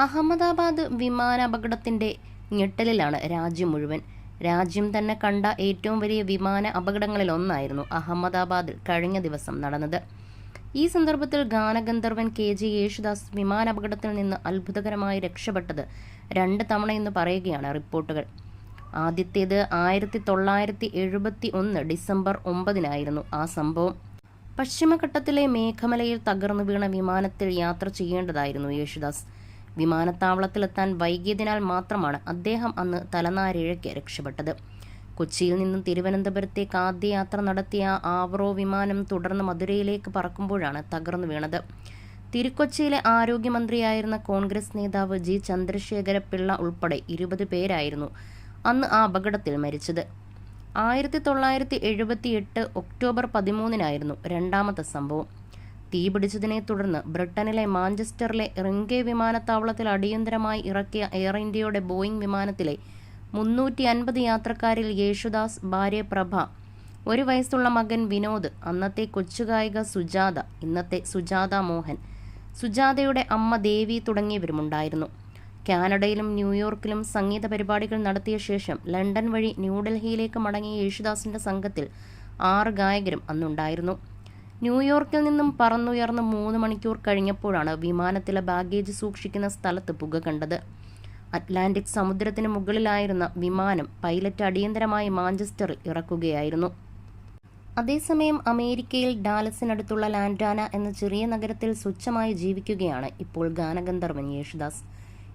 അഹമ്മദാബാദ് വിമാനാപകടത്തിന്റെ ഞെട്ടലിലാണ് രാജ്യം മുഴുവൻ. രാജ്യം തന്നെ കണ്ട ഏറ്റവും വലിയ വിമാന അപകടങ്ങളിലൊന്നായിരുന്നു അഹമ്മദാബാദിൽ കഴിഞ്ഞ ദിവസം നടന്നത്. ഈ സന്ദർഭത്തിൽ ഗാനഗന്ധർവൻ KG യേശുദാസ് വിമാനാപകടത്തിൽ നിന്ന് അത്ഭുതകരമായി രക്ഷപ്പെട്ടത് 2 തവണയെന്ന് പറയുകയാണ് റിപ്പോർട്ടുകൾ. ആദ്യത്തേത് 1971 ഡിസംബർ 9 ആ സംഭവം. പശ്ചിമഘട്ടത്തിലെ മേഘമലയിൽ തകർന്നു വീണ വിമാനത്തിൽ യാത്ര ചെയ്യേണ്ടതായിരുന്നു യേശുദാസ്. വിമാനത്താവളത്തിലെത്താൻ വൈകിയതിനാൽ മാത്രമാണ് അദ്ദേഹം അന്ന് തലനാരിഴയ്ക്ക് രക്ഷപ്പെട്ടത്. കൊച്ചിയിൽ നിന്നും തിരുവനന്തപുരത്തേക്ക് ആദ്യ യാത്ര നടത്തിയ ആവറോ വിമാനം തുടർന്ന് മധുരയിലേക്ക് പറക്കുമ്പോഴാണ് തകർന്നു വീണത്. തിരുക്കൊച്ചിയിലെ ആരോഗ്യമന്ത്രിയായിരുന്ന കോൺഗ്രസ് നേതാവ് G. ചന്ദ്രശേഖര പിള്ള ഉൾപ്പെടെ 20 പേരായിരുന്നു അന്ന് ആ അപകടത്തിൽ മരിച്ചത്. 1978 ഒക്ടോബർ 13 രണ്ടാമത്തെ സംഭവം. തീപിടിച്ചതിനെ തുടർന്ന് ബ്രിട്ടനിലെ മാഞ്ചസ്റ്ററിലെ റിംഗെ വിമാനത്താവളത്തിൽ അടിയന്തരമായി ഇറക്കിയ എയർ ഇന്ത്യയുടെ ബോയിംഗ് വിമാനത്തിലെ 350 യാത്രക്കാരിൽ യേശുദാസ്, ഭാര്യ പ്രഭ, 1 വയസ്സുള്ള മകൻ വിനോദ്, അന്നത്തെ കൊച്ചുഗായിക സുജാത, ഇന്നത്തെ സുജാത മോഹൻ, സുജാതയുടെ അമ്മ ദേവി തുടങ്ങിയവരുമുണ്ടായിരുന്നു. കാനഡയിലും ന്യൂയോർക്കിലും സംഗീത പരിപാടികൾ നടത്തിയ ശേഷം ലണ്ടൻ വഴി ന്യൂഡൽഹിയിലേക്ക് മടങ്ങിയ യേശുദാസിന്റെ സംഘത്തിൽ 6 ഗായകരും അന്നുണ്ടായിരുന്നു. ന്യൂയോർക്കിൽ നിന്നും പറന്നുയർന്ന് 3 മണിക്കൂർ കഴിഞ്ഞപ്പോഴാണ് വിമാനത്തിലെ ബാഗേജ് സൂക്ഷിക്കുന്ന സ്ഥലത്ത് പുക കണ്ടത്. അറ്റ്ലാന്റിക് സമുദ്രത്തിന് മുകളിലായിരുന്ന വിമാനം പൈലറ്റ് അടിയന്തരമായി മാഞ്ചസ്റ്ററിൽ ഇറക്കുകയായിരുന്നു. അതേസമയം അമേരിക്കയിൽ ഡാലസിനടുത്തുള്ള ലാൻഡാന എന്ന ചെറിയ നഗരത്തിൽ സ്വച്ഛമായി ജീവിക്കുകയാണ് ഇപ്പോൾ ഗാനഗന്ധർവൻ യേശുദാസ്.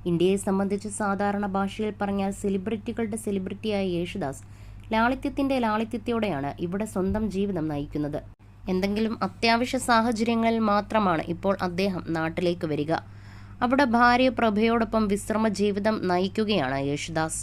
ഇന്ത്യയെ സംബന്ധിച്ച് സാധാരണ ഭാഷയിൽ പറഞ്ഞാൽ സെലിബ്രിറ്റികളുടെ സെലിബ്രിറ്റിയായ യേശുദാസ് ലാളിത്യത്തിന്റെ ലാളിത്യത്തോടെയാണ് ഇവിടെ സ്വന്തം ജീവിതം നയിക്കുന്നത്. എന്തെങ്കിലും അത്യാവശ്യ സാഹചര്യങ്ങളിൽ മാത്രമാണ് ഇപ്പോൾ അദ്ദേഹം നാട്ടിലേക്ക് വരിക. അവിടെ ഭാര്യ പ്രഭയോടൊപ്പം വിശ്രമ ജീവിതം നയിക്കുകയാണ് യേശുദാസ്.